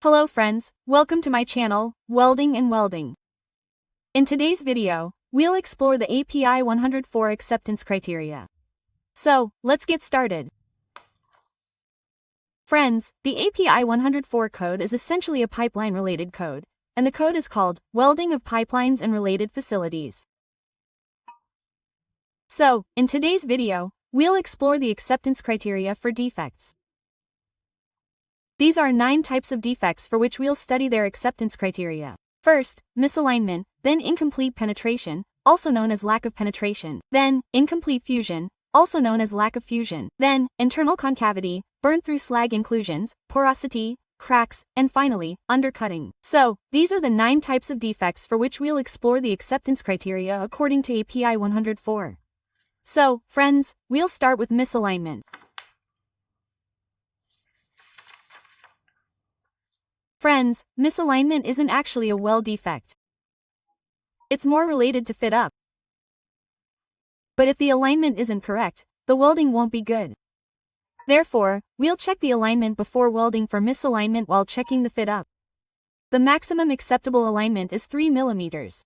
Hello friends, welcome to my channel, Welding and Welding. In today's video, we'll explore the API 104 acceptance criteria. So, let's get started. Friends, the API 104 code is essentially a pipeline-related code, and the code is called Welding of Pipelines and Related Facilities. So, in today's video, we'll explore the acceptance criteria for defects. These are 9 types of defects for which we'll study their acceptance criteria. First, misalignment, then incomplete penetration, also known as lack of penetration, then incomplete fusion, also known as lack of fusion, then internal concavity, burn-through slag inclusions, porosity, cracks, and finally, undercutting. So, these are the 9 types of defects for which we'll explore the acceptance criteria according to API 104. So, friends, we'll start with misalignment. Friends, misalignment isn't actually a weld defect. It's more related to fit up. But if the alignment isn't correct, the welding won't be good. Therefore, we'll check the alignment before welding for misalignment while checking the fit up. The maximum acceptable alignment is 3 mm.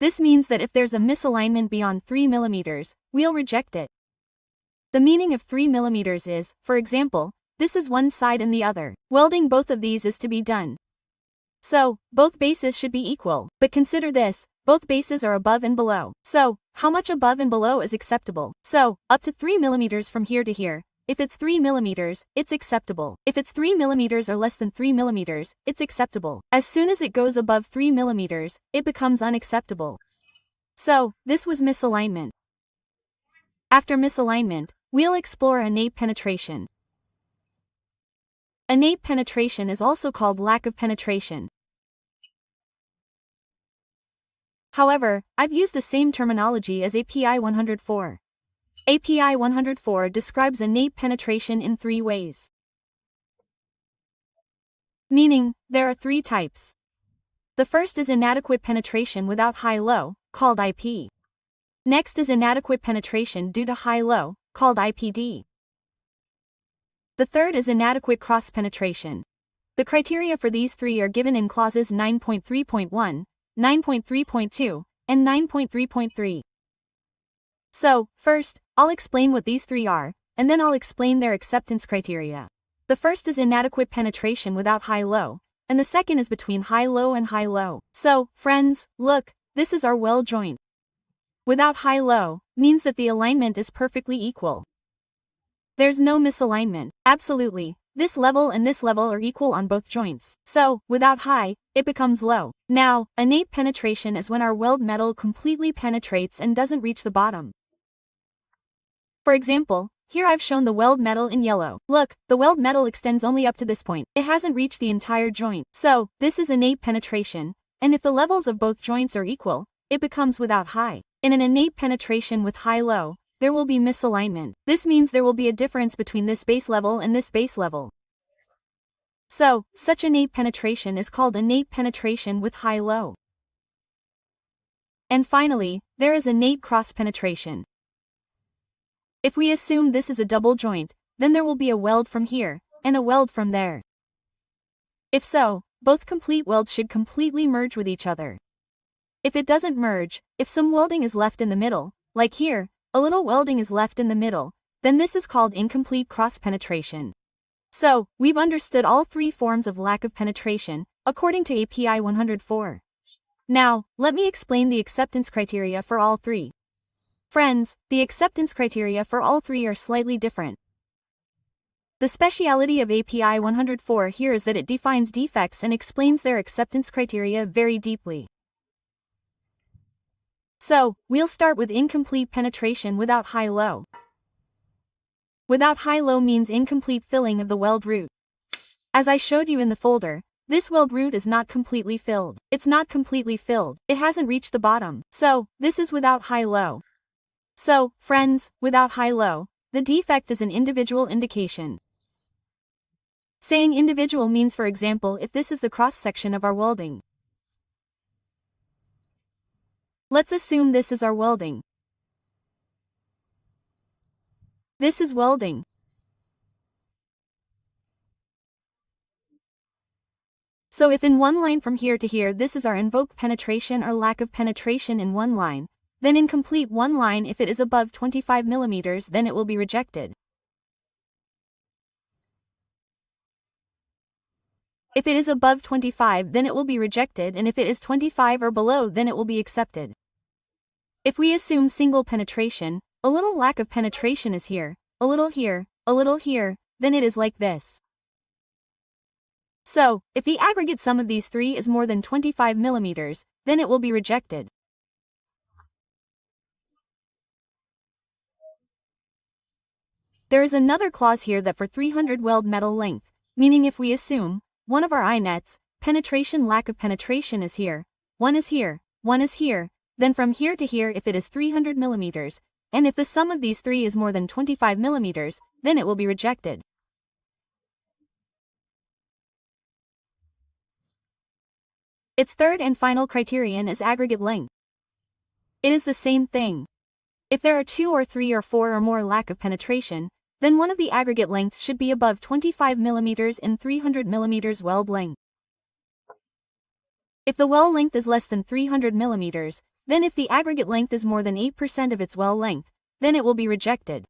This means that if there's a misalignment beyond 3 mm, we'll reject it. The meaning of 3 mm is, for example, this is one side and the other. Welding both of these is to be done. So, both bases should be equal, but consider this, both bases are above and below. So, how much above and below is acceptable? So, up to 3 mm from here to here. If it's 3 mm, it's acceptable. If it's 3 mm or less than 3 mm, it's acceptable. As soon as it goes above 3 mm, it becomes unacceptable. So, this was misalignment. After misalignment, we'll explore innate penetration. Innate penetration is also called lack of penetration. However, I've used the same terminology as API 104. API 104 describes innate penetration in 3 ways. Meaning, there are 3 types. The first is inadequate penetration without high-low, called IP. Next is inadequate penetration due to high-low, called IPD. The third is inadequate cross-penetration. The criteria for these 3 are given in clauses 9.3.1, 9.3.2, and 9.3.3. So, first, I'll explain what these 3 are, and then I'll explain their acceptance criteria. The first is inadequate penetration without high-low, and the second is between high-low and high-low. So, friends, look, this is our weld joint. Without high-low means that the alignment is perfectly equal. There's no misalignment. Absolutely, this level and this level are equal on both joints. So, without high, it becomes low. Now, innate penetration is when our weld metal completely penetrates and doesn't reach the bottom. For example, here I've shown the weld metal in yellow. Look, the weld metal extends only up to this point. It hasn't reached the entire joint. So, this is innate penetration, and if the levels of both joints are equal, it becomes without high. In an innate penetration with high-low, there will be misalignment. This means there will be a difference between this base level and this base level. So, such innate penetration is called innate penetration with high-low. And finally, there is innate cross-penetration. If we assume this is a double joint, then there will be a weld from here, and a weld from there. If so, both complete welds should completely merge with each other. If it doesn't merge, if some welding is left in the middle, like here, a little welding is left in the middle, then this is called incomplete cross-penetration. So, we've understood all 3 forms of lack of penetration, according to API 104. Now, let me explain the acceptance criteria for all 3. Friends, the acceptance criteria for all 3 are slightly different. The speciality of API 104 here is that it defines defects and explains their acceptance criteria very deeply. So, we'll start with incomplete penetration without high-low. Without high-low means incomplete filling of the weld root. As I showed you in the folder, this weld root is not completely filled. It's not completely filled. It hasn't reached the bottom. So, this is without high-low. So, friends, without high-low, the defect is an individual indication. Saying individual means, for example, if this is the cross-section of our welding. Let's assume this is our welding. This is welding. So if in one line from here to here this is our invoked penetration or lack of penetration in one line, then in complete one line if it is above 25 mm then it will be rejected. If it is above 25 then it will be rejected, and if it is 25 or below then it will be accepted. If we assume single penetration, a little lack of penetration is here, a little here, a little here, then it is like this. So, if the aggregate sum of these three is more than 25 mm, then it will be rejected. There is another clause here that for 300 weld metal length, meaning if we assume one of our I-nets, penetration lack of penetration is here, one is here, one is here, then from here to here if it is 300 mm, and if the sum of these three is more than 25 mm, then it will be rejected. Its third and final criterion is aggregate length. It is the same thing. If there are 2 or 3 or 4 or more lack of penetration, then one of the aggregate lengths should be above 25 mm in 300 mm weld length. If the weld length is less than 300 mm, then if the aggregate length is more than 8% of its weld length, then it will be rejected.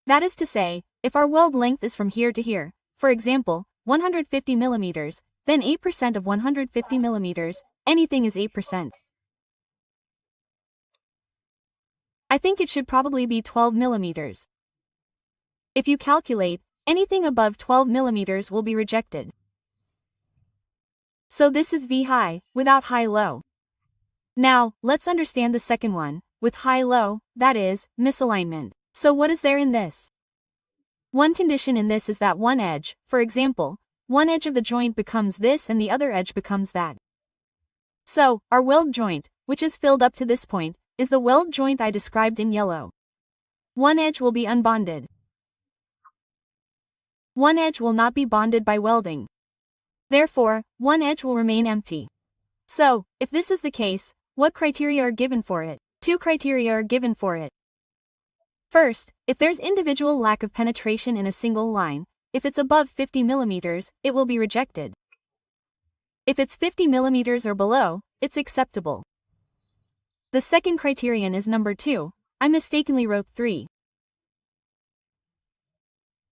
That is to say, if our weld length is from here to here, for example, 150 mm, then 8% of 150 mm, anything is 8%. I think it should probably be 12 mm. If you calculate, anything above 12 mm will be rejected. So this is V high, without high-low. Now, let's understand the second one, with high-low, that is, misalignment. So what is there in this? One condition in this is that one edge, for example, one edge of the joint becomes this and the other edge becomes that. So, our weld joint, which is filled up to this point, is the weld joint I described in yellow. One edge will be unbonded. One edge will not be bonded by welding. Therefore, one edge will remain empty. So, if this is the case, what criteria are given for it? 2 criteria are given for it. First, if there's individual lack of penetration in a single line, if it's above 50 mm, it will be rejected. If it's 50 mm or below, it's acceptable. The second criterion is number 2, I mistakenly wrote 3.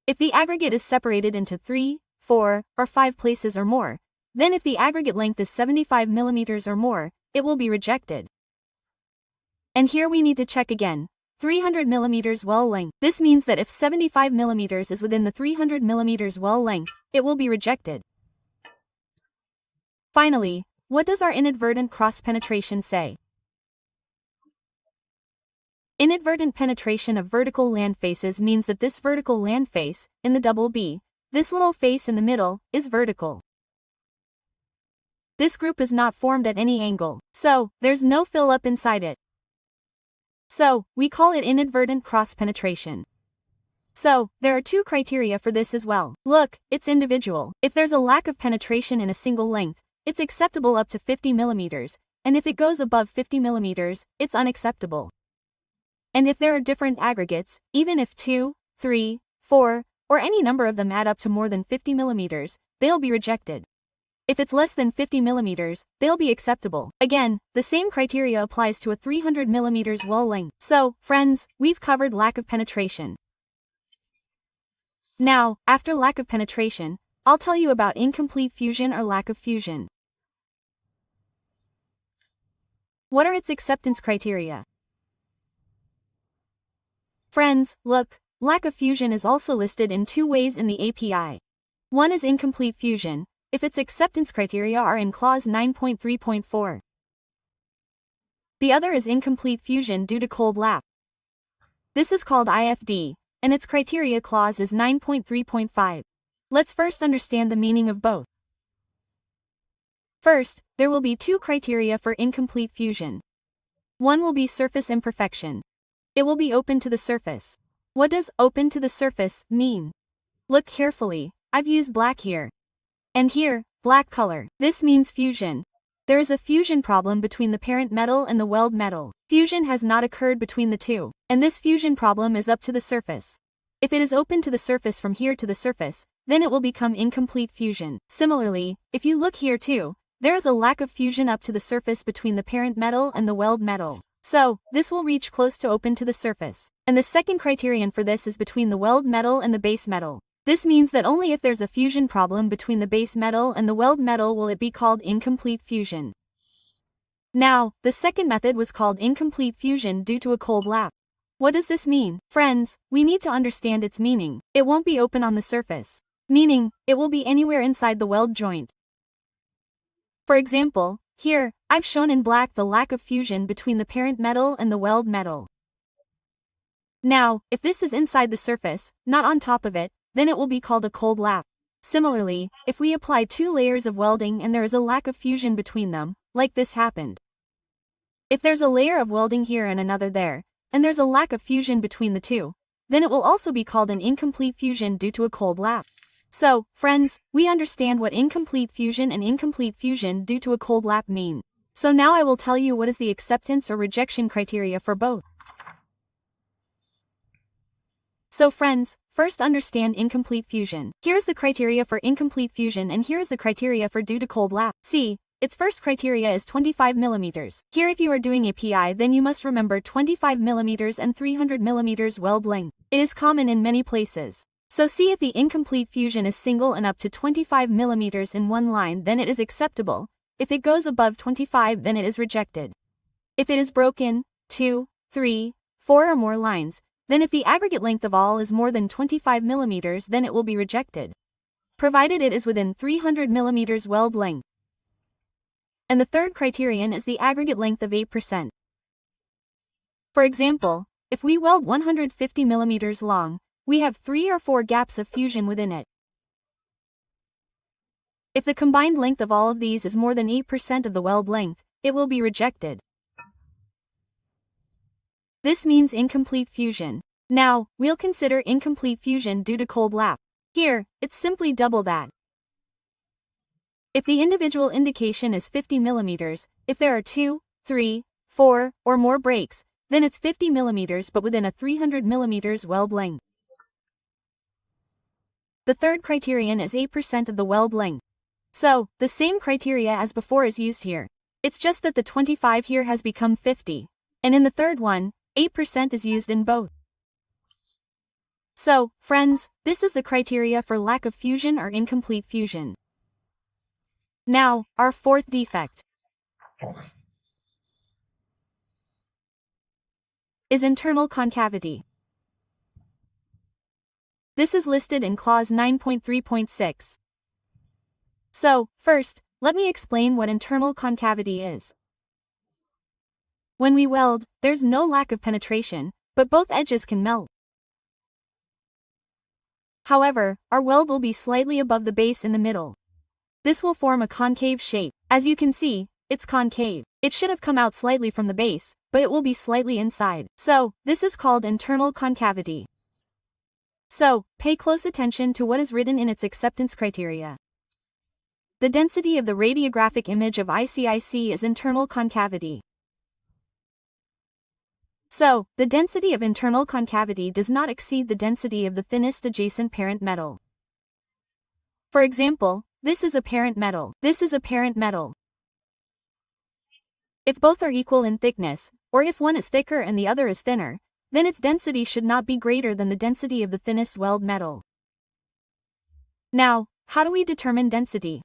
If the aggregate is separated into 3, 4, or 5 places or more, then if the aggregate length is 75 mm or more, it will be rejected. And here we need to check again. 300 mm weld length. This means that if 75 mm is within the 300 mm weld length, it will be rejected. Finally, what does our inadvertent cross-penetration say? Inadvertent penetration of vertical land faces means that this vertical land face, in the double B, this little face in the middle, is vertical. This group is not formed at any angle, so there's no fill-up inside it. So, we call it inadvertent cross-penetration. So, there are 2 criteria for this as well. Look, it's individual. If there's a lack of penetration in a single length, it's acceptable up to 50 mm, and if it goes above 50 mm, it's unacceptable. And if there are different aggregates, even if 2, 3, 4, or any number of them add up to more than 50 mm, they'll be rejected. If it's less than 50 mm, they'll be acceptable. Again, the same criteria applies to a 300 mm weld length. So, friends, we've covered lack of penetration. Now, after lack of penetration, I'll tell you about incomplete fusion or lack of fusion. What are its acceptance criteria? Friends, look, lack of fusion is also listed in 2 ways in the API. One is incomplete fusion, if its acceptance criteria are in clause 9.3.4. The other is incomplete fusion due to cold lap. This is called IFD, and its criteria clause is 9.3.5. Let's first understand the meaning of both. First, there will be 2 criteria for incomplete fusion. One will be surface imperfection. It will be open to the surface. What does open to the surface mean? Look carefully, I've used black here. And here, black color. This means fusion. There is a fusion problem between the parent metal and the weld metal. Fusion has not occurred between the two, and this fusion problem is up to the surface. If it is open to the surface from here to the surface, then it will become incomplete fusion. Similarly, if you look here too, there is a lack of fusion up to the surface between the parent metal and the weld metal. So, this will reach close to open to the surface. And the second criterion for this is between the weld metal and the base metal. This means that only if there's a fusion problem between the base metal and the weld metal will it be called incomplete fusion. Now, the second method was called incomplete fusion due to a cold lap. What does this mean? Friends, we need to understand its meaning. It won't be open on the surface. Meaning, it will be anywhere inside the weld joint. For example, here, I've shown in black the lack of fusion between the parent metal and the weld metal. Now, if this is inside the surface, not on top of it, then it will be called a cold lap. Similarly, if we apply 2 layers of welding and there is a lack of fusion between them, like this happened. If there's a layer of welding here and another there, and there's a lack of fusion between the two, then it will also be called an incomplete fusion due to a cold lap. So, friends, we understand what incomplete fusion and incomplete fusion due to a cold lap mean. So now I will tell you what is the acceptance or rejection criteria for both. So friends, first understand incomplete fusion. Here's the criteria for incomplete fusion and here's the criteria for due to cold lap. See, its first criteria is 25 mm. Here if you are doing API then you must remember 25 mm and 300 mm weld length. It is common in many places. So see if the incomplete fusion is single and up to 25 mm in one line then it is acceptable. If it goes above 25 then it is rejected. If it is broken, 2, 3, 4 or more lines, then if the aggregate length of all is more than 25 mm then it will be rejected. Provided it is within 300 mm weld length. And the third criterion is the aggregate length of 8%. For example, if we weld 150 mm long, we have 3 or 4 gaps of fusion within it. If the combined length of all of these is more than 8% of the weld length, it will be rejected. This means incomplete fusion. Now, we'll consider incomplete fusion due to cold lap. Here, it's simply double that. If the individual indication is 50 mm, if there are 2, 3, 4, or more breaks, then it's 50 mm but within a 300 mm weld length. The third criterion is 8% of the weld length. So, the same criteria as before is used here. It's just that the 25 here has become 50. And in the third one, 8% is used in both. So, friends, this is the criteria for lack of fusion or incomplete fusion. Now, our fourth defect is internal concavity. This is listed in clause 9.3.6. So, first, let me explain what internal concavity is. When we weld, there's no lack of penetration, but both edges can melt. However, our weld will be slightly above the base in the middle. This will form a concave shape. As you can see, it's concave. It should have come out slightly from the base, but it will be slightly inside. So, this is called internal concavity. So, pay close attention to what is written in its acceptance criteria. The density of the radiographic image of ICIC is internal concavity. So, the density of internal concavity does not exceed the density of the thinnest adjacent parent metal. For example, this is a parent metal. This is a parent metal. If both are equal in thickness, or if one is thicker and the other is thinner, then its density should not be greater than the density of the thinnest weld metal. Now, how do we determine density?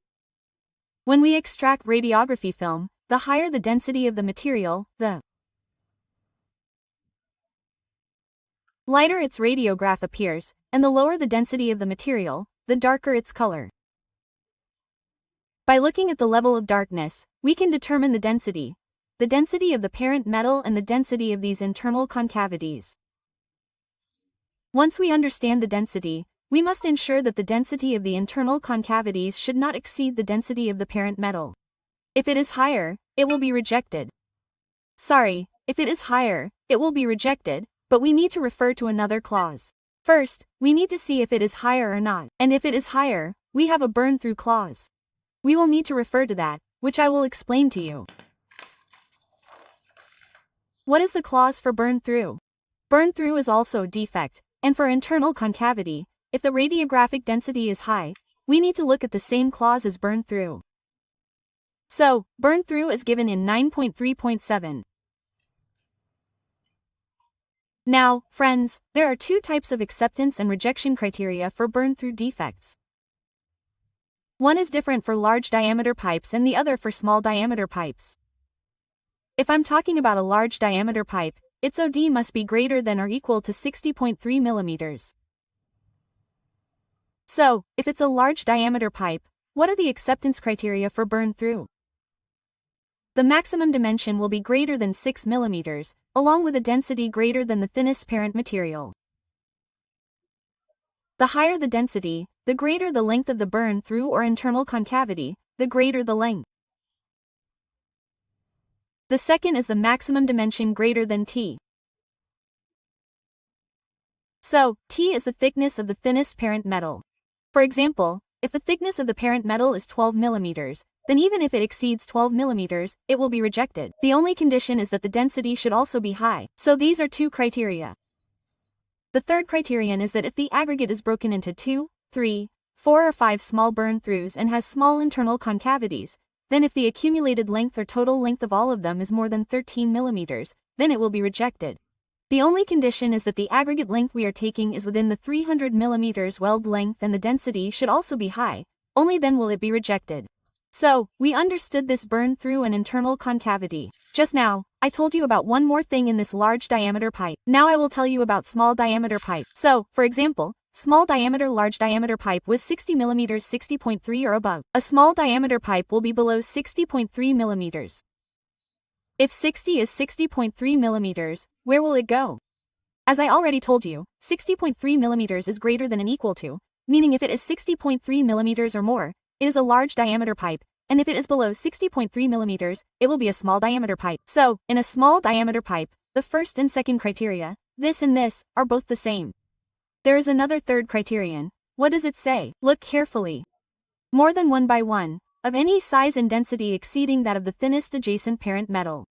When we extract radiography film, the higher the density of the material, the lighter its radiograph appears, and the lower the density of the material, the darker its color. By looking at the level of darkness, we can determine the density of the parent metal and the density of these internal concavities. Once we understand the density, we must ensure that the density of the internal concavities should not exceed the density of the parent metal. If it is higher, it will be rejected. Sorry, if it is higher, it will be rejected, but we need to refer to another clause. First, we need to see if it is higher or not, and if it is higher, we have a burn-through clause. We will need to refer to that, which I will explain to you. What is the clause for burn-through? Burn-through is also a defect, And for internal concavity, if the radiographic density is high, we need to look at the same clause as burn through. So, burn through is given in 9.3.7. Now, friends, there are two types of acceptance and rejection criteria for burn-through defects. One is different for large diameter pipes and the other for small diameter pipes. If I'm talking about a large diameter pipe, its OD must be greater than or equal to 60.3 millimeters. So, if it's a large diameter pipe, what are the acceptance criteria for burn-through? The maximum dimension will be greater than 6 millimeters, along with a density greater than the thinnest parent material. The higher the density, the greater the length of the burn-through or internal concavity, the greater the length. The second is the maximum dimension greater than T. So, T is the thickness of the thinnest parent metal. For example, if the thickness of the parent metal is 12 millimeters, then even if it exceeds 12 millimeters, it will be rejected. The only condition is that the density should also be high. So these are two criteria. The third criterion is that if the aggregate is broken into 2, 3, 4 or 5 small burn-throughs and has small internal concavities, then if the accumulated length or total length of all of them is more than 13 millimeters, then it will be rejected. The only condition is that the aggregate length we are taking is within the 300 millimeters weld length and the density should also be high, only then will it be rejected. So, we understood this burn-through and internal concavity. Just now, I told you about one more thing in this large diameter pipe. Now I will tell you about small diameter pipe. So, for example, small diameter large diameter pipe was 60 millimeters 60.3 or above. A small diameter pipe will be below 60.3 millimeters. If 60 is 60.3 millimeters, where will it go? As I already told you, 60.3 millimeters is greater than and equal to, meaning if it is 60.3 millimeters or more, it is a large diameter pipe, and if it is below 60.3 millimeters, it will be a small diameter pipe. So, in a small diameter pipe, the first and second criteria, this and this, are both the same. There is another third criterion. What does it say? Look carefully. More than 1 by 1, of any size and density exceeding that of the thinnest adjacent parent metal.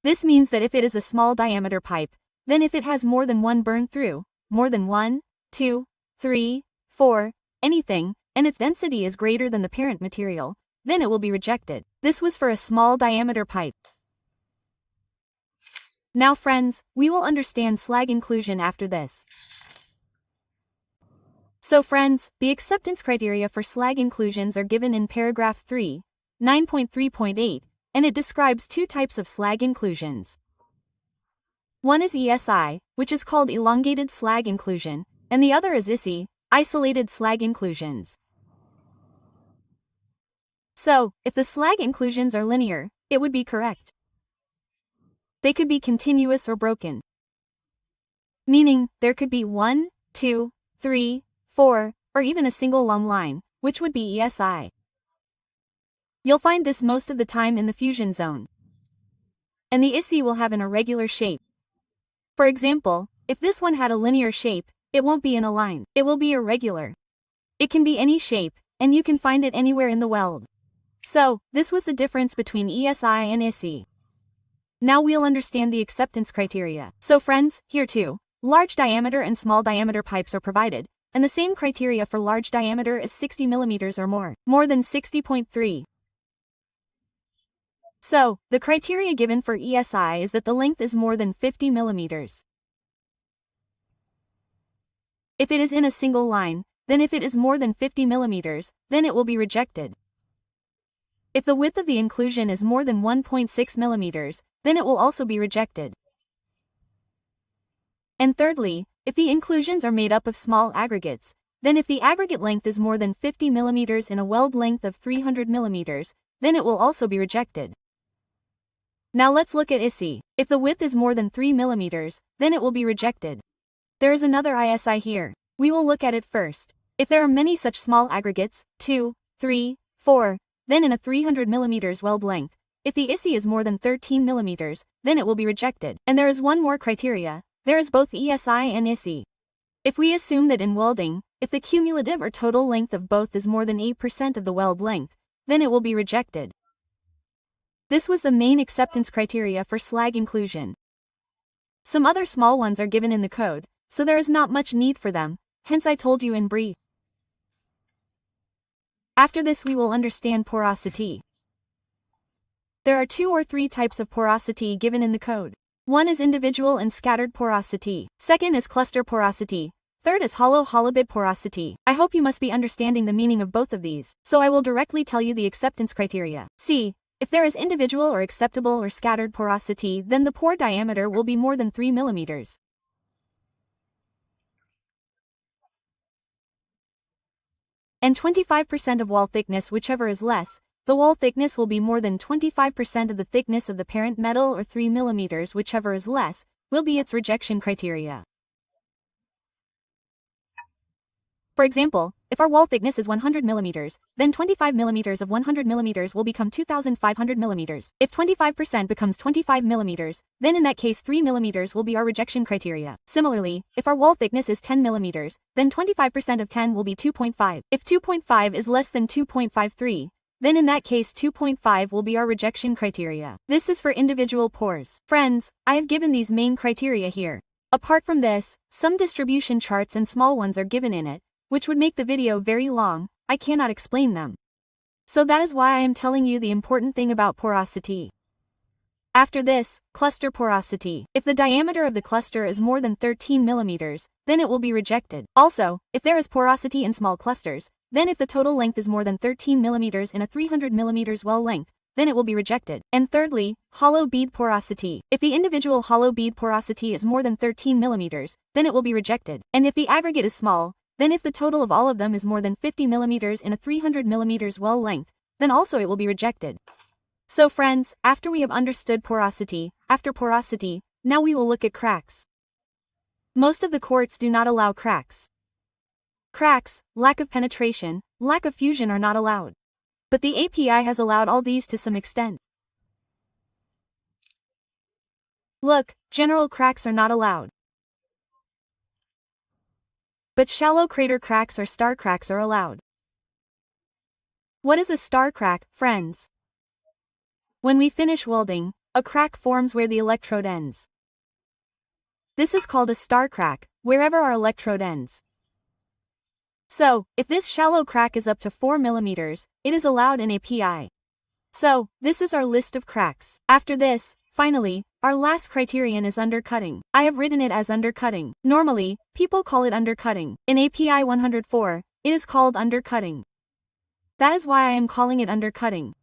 This means that if it is a small diameter pipe, then if it has more than one burn-through, more than 1, 2, 3, 4, anything, and its density is greater than the parent material, then it will be rejected. This was for a small diameter pipe. Now friends, we will understand slag inclusion after this. So friends, the acceptance criteria for slag inclusions are given in paragraph 3, 9.3.8, and it describes two types of slag inclusions. One is ESI, which is called elongated slag inclusion, and the other is ISI, isolated slag inclusions. So, if the slag inclusions are linear, it would be correct. They could be continuous or broken. Meaning, there could be 1, 2, 3, 4, or even a single long line, which would be ESI. You'll find this most of the time in the fusion zone. And the ISI will have an irregular shape. For example, if this one had a linear shape, it won't be in a line. It will be irregular. It can be any shape, and you can find it anywhere in the weld. So, this was the difference between ESI and ISI. Now we'll understand the acceptance criteria. So friends, here too, large diameter and small diameter pipes are provided, and the same criteria for large diameter is 60 millimeters or more than 60.3. So, the criteria given for ESI is that the length is more than 50 millimeters. If it is in a single line, then if it is more than 50 millimeters, then it will be rejected. If the width of the inclusion is more than 1.6 millimeters, then it will also be rejected. And thirdly, if the inclusions are made up of small aggregates, then if the aggregate length is more than 50 millimeters in a weld length of 300 millimeters, then it will also be rejected. Now let's look at ISI. If the width is more than 3 millimeters, then it will be rejected. There is another ISI here. We will look at it first. If there are many such small aggregates, 2, 3, 4, then in a 300 millimeters weld length, if the ISI is more than 13 millimeters, then it will be rejected. And there is one more criteria. There is both ESI and ISI. If we assume that in welding, if the cumulative or total length of both is more than 8% of the weld length, then it will be rejected. This was the main acceptance criteria for slag inclusion. Some other small ones are given in the code, so there is not much need for them, hence I told you in brief. After this we will understand porosity. There are 2 or 3 types of porosity given in the code. One is individual and scattered porosity. Second is cluster porosity. Third is hollow bit porosity. I hope you must be understanding the meaning of both of these, so I will directly tell you the acceptance criteria. See, if there is individual or acceptable or scattered porosity, then the pore diameter will be more than 3 mm. And 25% of wall thickness, whichever is less. The wall thickness will be more than 25% of the thickness of the parent metal, or 3 mm, whichever is less, will be its rejection criteria. For example, if our wall thickness is 100 mm, then 25 mm of 100 mm will become 2500 mm. If 25% becomes 25 mm, then in that case 3 mm will be our rejection criteria. Similarly, if our wall thickness is 10 mm, then 25% of 10 will be 2.5. If 2.5 is less than 2.53, then in that case 2.5 will be our rejection criteria. This is for individual pores. Friends, I have given these main criteria here. Apart from this, some distribution charts and small ones are given in it, which would make the video very long. I cannot explain them. So that is why I am telling you the important thing about porosity. After this, cluster porosity. If the diameter of the cluster is more than 13 mm, then it will be rejected. Also, if there is porosity in small clusters, then if the total length is more than 13 mm in a 300 mm well length, then it will be rejected. And thirdly, hollow bead porosity. If the individual hollow bead porosity is more than 13 mm, then it will be rejected. And if the aggregate is small, then if the total of all of them is more than 50 mm in a 300 mm well length, then also it will be rejected. So friends, after we have understood porosity, after porosity, now we will look at cracks. Most of the quartz do not allow cracks. Cracks, lack of penetration, lack of fusion are not allowed. But the API has allowed all these to some extent. Look, general cracks are not allowed. But shallow crater cracks or star cracks are allowed. What is a star crack, friends? When we finish welding, a crack forms where the electrode ends. This is called a star crack, wherever our electrode ends. So, if this shallow crack is up to 4 mm, it is allowed in API. So, this is our list of cracks. After this, finally, our last criterion is undercutting. I have written it as undercutting. Normally, people call it undercutting. In API 104, it is called undercutting. That is why I am calling it undercutting.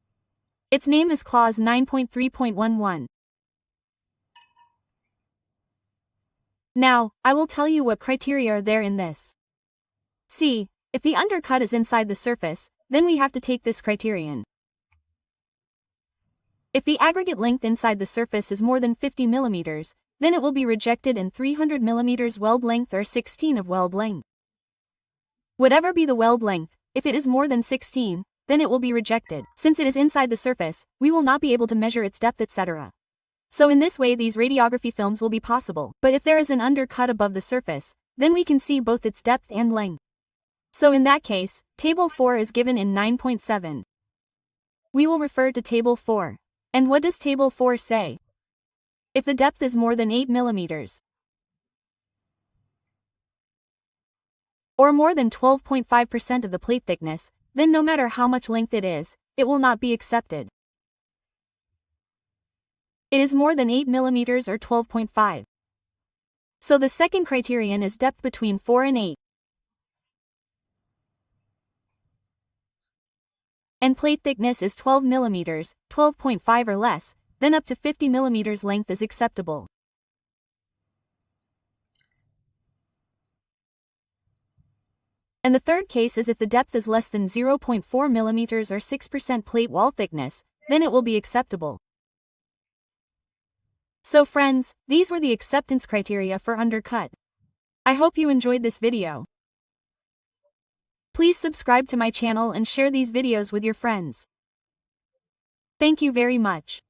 Its name is clause 9.3.11. Now, I will tell you what criteria are there in this. See, if the undercut is inside the surface, then we have to take this criterion. If the aggregate length inside the surface is more than 50 mm, then it will be rejected in 300 mm weld length or 16 of weld length. Whatever be the weld length, if it is more than 16, then it will be rejected. Since it is inside the surface, we will not be able to measure its depth, etc. So in this way these radiography films will be possible. But if there is an undercut above the surface, then we can see both its depth and length. So in that case, Table 4 is given in 9.7. We will refer to Table 4. And what does Table 4 say? If the depth is more than 8 mm, or more than 12.5% of the plate thickness, then no matter how much length it is, it will not be accepted. It is more than 8 mm or 12.5. So the second criterion is depth between 4 and 8. And plate thickness is 12 mm, 12.5 or less, then up to 50 mm length is acceptable. And the third case is if the depth is less than 0.4 mm or 6% plate wall thickness, then it will be acceptable. So friends, these were the acceptance criteria for undercut. I hope you enjoyed this video. Please subscribe to my channel and share these videos with your friends. Thank you very much.